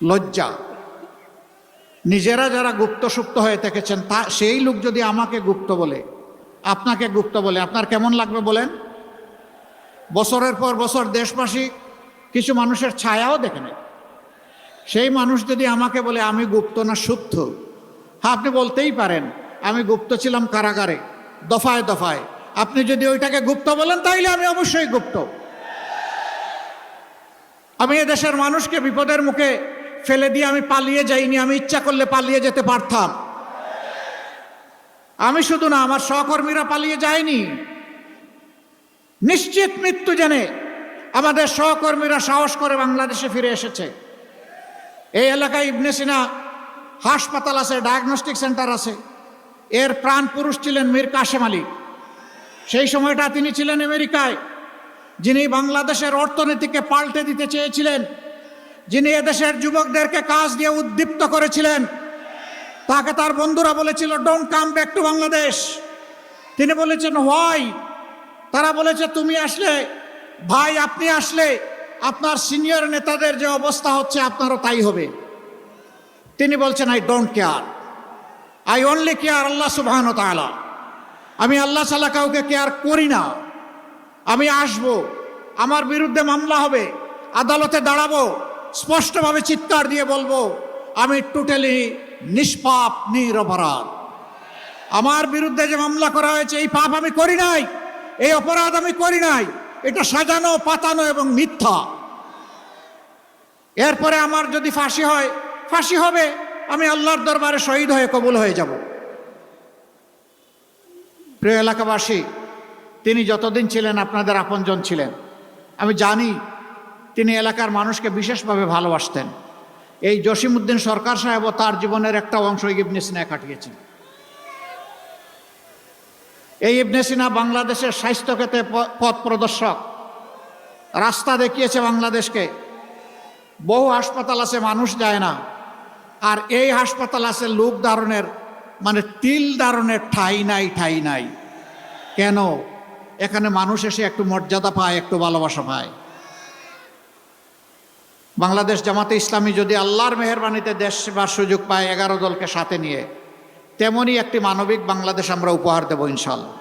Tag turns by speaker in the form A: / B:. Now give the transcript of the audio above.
A: লজ্জা। নিজেরা যারা গুপ্ত সুপ্ত হয়ে থেকেছেন তা সেই লোক যদি আমাকে গুপ্ত বলে, আপনাকে গুপ্ত বলে, আপনার কেমন লাগবে বলেন? বছরের পর বছর দেশবাসী কিছু মানুষের ছায়াও দেখে নেয়। সেই মানুষ যদি আমাকে বলে আমি গুপ্ত না সুপ্ত, হ্যাঁ আপনি বলতেই পারেন আমি গুপ্ত ছিলাম কারাগারে, দফায় দফায়। আপনি যদি ওইটাকে গুপ্ত বলেন তাইলে আমি অবশ্যই গুপ্ত। আমি এদেশের মানুষকে বিপদের মুখে ফেলে দিয়ে আমি পালিয়ে যাইনি, আমি ইচ্ছা করলে পালিয়ে যেতে পারতাম। আমি শুধু না, আমার সহকর্মীরা পালিয়ে যায়নি। নিশ্চিত মৃত্যু জেনে আমাদের সহকর্মীরা সাহস করে বাংলাদেশে ফিরে এসেছে। এই এলাকায় ইবনে সিনা হাসপাতাল আছে, ডায়াগনস্টিক সেন্টার আছে। এর প্রাণ পুরুষ ছিলেন মীর কাসেম আলী। সেই সময়টা তিনি ছিলেন আমেরিকায়, যিনি বাংলাদেশের অর্থনীতিকে পাল্টে দিতে চেয়েছিলেন, যিনি এদেশের যুবকদেরকে কাজ দিয়ে উদ্দীপ্ত করেছিলেন। তাকে তার বন্ধুরা বলেছিল don't come back to Bangladesh. তিনি বলেছেন হোয়াই? তারা বলেছে তুমি আসলে, ভাই আপনি আসলে আপনার সিনিয়র নেতাদের যে অবস্থা হচ্ছে আপনারও তাই হবে। তিনি বলছেন I don't care, I only care আল্লাহ সুবহানাহু ওয়া তাআলা। আমি আল্লাহ ছাড়া কাউকে কেয়ার করি না। আমি আসব, আমার বিরুদ্ধে মামলা হবে, আদালতে দাঁড়াবো, স্পষ্টভাবে চিৎকার দিয়ে বলবো আমি টোটালি নিষ্পাপ, নিরপরাধ। আমার বিরুদ্ধে যে মামলা করা হয়েছে এই পাপ আমি করি নাই, এই অপরাধ আমি করি নাই, এটা সাজানো পাতানো এবং মিথ্যা। এরপরে আমার যদি ফাঁসি হয়, ফাঁসি হবে, আমি আল্লাহর দরবারে শহীদ হয়ে কবুল হয়ে যাব। প্রিয় এলাকাবাসী, তিনি যতদিন ছিলেন আপনাদের আপনজন ছিলেন। আমি জানি তিনি এলাকার মানুষকে বিশেষভাবে ভালোবাসতেন। এই জসিমউদ্দিন সরকার সাহেবও তার জীবনের একটা অংশ ইবনে সিনা কাটিয়েছেন। এই ইবনে সিনা বাংলাদেশের স্বাস্থ্য ক্ষেত্রে পথ প্রদর্শক, রাস্তা দেখিয়েছে বাংলাদেশকে। বহু হাসপাতাল আছে মানুষ যায় না, আর এই হাসপাতাল আছে লোক ধারণের, মানে তিল ধারণের ঠাই নাই, ঠাই নাই। কেন? এখানে মানুষ এসে একটু মর্যাদা পায়, একটু ভালোবাসা পায়। বাংলাদেশ জামাতে ইসলামী যদি আল্লাহর মেহেরবানিতে দেশ সেবার সুযোগ পায় 11 দলকে সাথে নিয়ে, তেমনই একটি মানবিক বাংলাদেশ আমরা উপহার দেব ইনশাআল্লাহ।